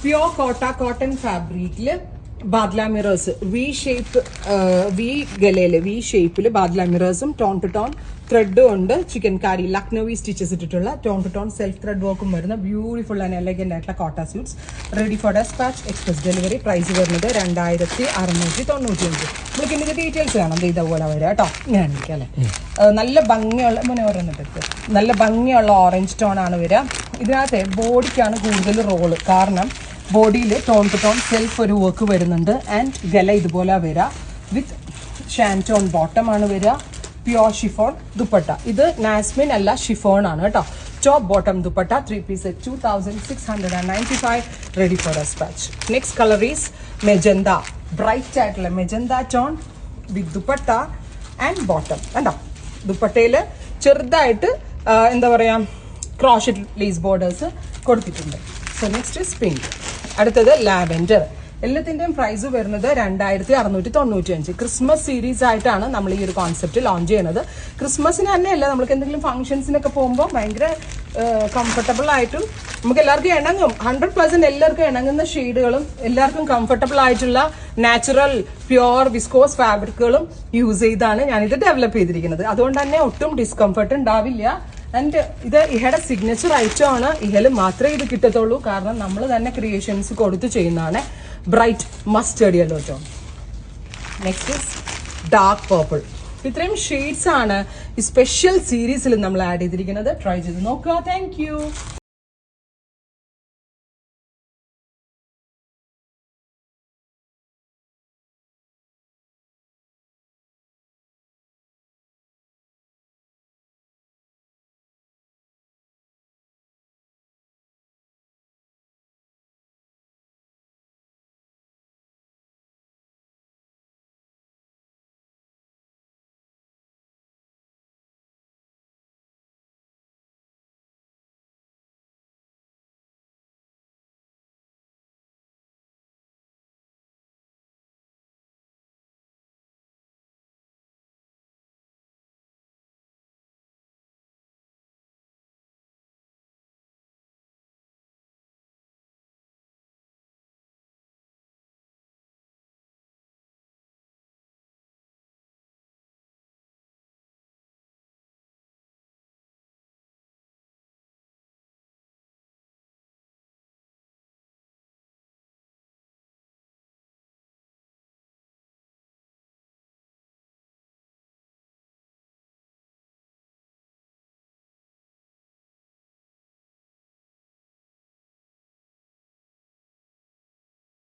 Pure cotton ഫാബ്രിക്കില് badla mirrors V ഗലയില് V ഷേപ്പില് ബാദ്ല മിറേഴ്സും ടോൺ ടു ടോൺ ത്രെഡും ഉണ്ട്. ചിക്കൻ കാരി ലക്നൌവി സ്റ്റിച്ചസ് ഇട്ടിട്ടുള്ള tone to tone self thread വർക്കും വരുന്ന ബ്യൂട്ടിഫുൾ ആൻഡ് എലഗന്റ് ആയിട്ടുള്ള Kota suits ready for despatch express delivery. Price വരുന്നത് 2695. നമുക്ക് ഇതിന്റെ ഡീറ്റെയിൽസ് കാണാം. ഇതുപോലെ വരിക കേട്ടോ. ഞാൻ കാണിക്കാം അല്ലേ. നല്ല ഭംഗിയുള്ള നല്ല ഭംഗിയുള്ള ഓറഞ്ച് ടോൺ ആണ് വരിക. ഇതിനകത്ത് ബോഡിക്കാണ് കൂടുതൽ റോള്. കാരണം ബോഡിയിൽ ടോൺ ടു ടോൺ സെൽഫ് ഒരു വർക്ക് വരുന്നുണ്ട്. ആൻഡ് ഗല ഇതുപോലെ വരിക വിത്ത് ഷാൻറ്റോൺ ബോട്ടം ആണ് വരിക. Pure chiffon dupatta. ഇത് നാസ്മിൻ അല്ല, ഷിഫോൺ ആണ് കേട്ടോ. Top bottom dupatta 3 piece 2695. Ready for despatch. Next colour is magenta. Bright ആയിട്ടുള്ള magenta tone with dupatta and bottom. കണ്ടോ, ദുപ്പട്ടയിൽ ചെറുതായിട്ട് എന്താ പറയാ ക്രോഷറ്റ് ലേസ് ബോർഡേഴ്സ് കൊടുത്തിട്ടുണ്ട്. So next is pink. അടുത്തത് ലാവെൻഡർ. എല്ലാത്തിൻ്റെയും പ്രൈസ് വരുന്നത് 2695. ക്രിസ്മസ് സീരീസ് ആയിട്ടാണ് നമ്മൾ ഈ ഒരു കോൺസെപ്റ്റ് ലോഞ്ച് ചെയ്യുന്നത്. ക്രിസ്മസിന് തന്നെയല്ല, നമ്മൾക്ക് എന്തെങ്കിലും ഫംഗ്ഷൻസിനൊക്കെ പോകുമ്പോൾ ഭയങ്കര കംഫർട്ടബിൾ ആയിട്ടും നമുക്ക് എല്ലാവർക്കും ഇണങ്ങും. 100% എല്ലാവർക്കും ഇണങ്ങുന്ന ഷെയ്ഡുകളും എല്ലാവർക്കും കംഫർട്ടബിൾ ആയിട്ടുള്ള നാച്ചുറൽ പ്യോർ വിസ്കോസ് ഫാബ്രിക്കുകളും യൂസ് ചെയ്താണ് ഞാനിത് ഡെവലപ്പ് ചെയ്തിരിക്കുന്നത്. അതുകൊണ്ട് തന്നെ ഒട്ടും ഡിസ്കംഫർട്ട് ഉണ്ടാവില്ല. ആൻഡ് ഇത് ഇഹയുടെ സിഗ്നേച്ചർ ഐറ്റം ആണ്. ഇഹയിൽ മാത്രമേ ഇത് കിട്ടത്തുള്ളൂ. കാരണം നമ്മൾ തന്നെ ക്രിയേഷൻസ് കൊടുത്ത് ചെയ്യുന്നതാണ്. Bright mustard yellow tone. Next is dark purple. ഇത്രയും ഷെയ്ഡ്സ് ആണ് ഈ സ്പെഷ്യൽ സീരീസിൽ നമ്മൾ ആഡ് ചെയ്തിരിക്കുന്നത്. ട്രൈ ചെയ്ത് നോക്കുക. Thank you.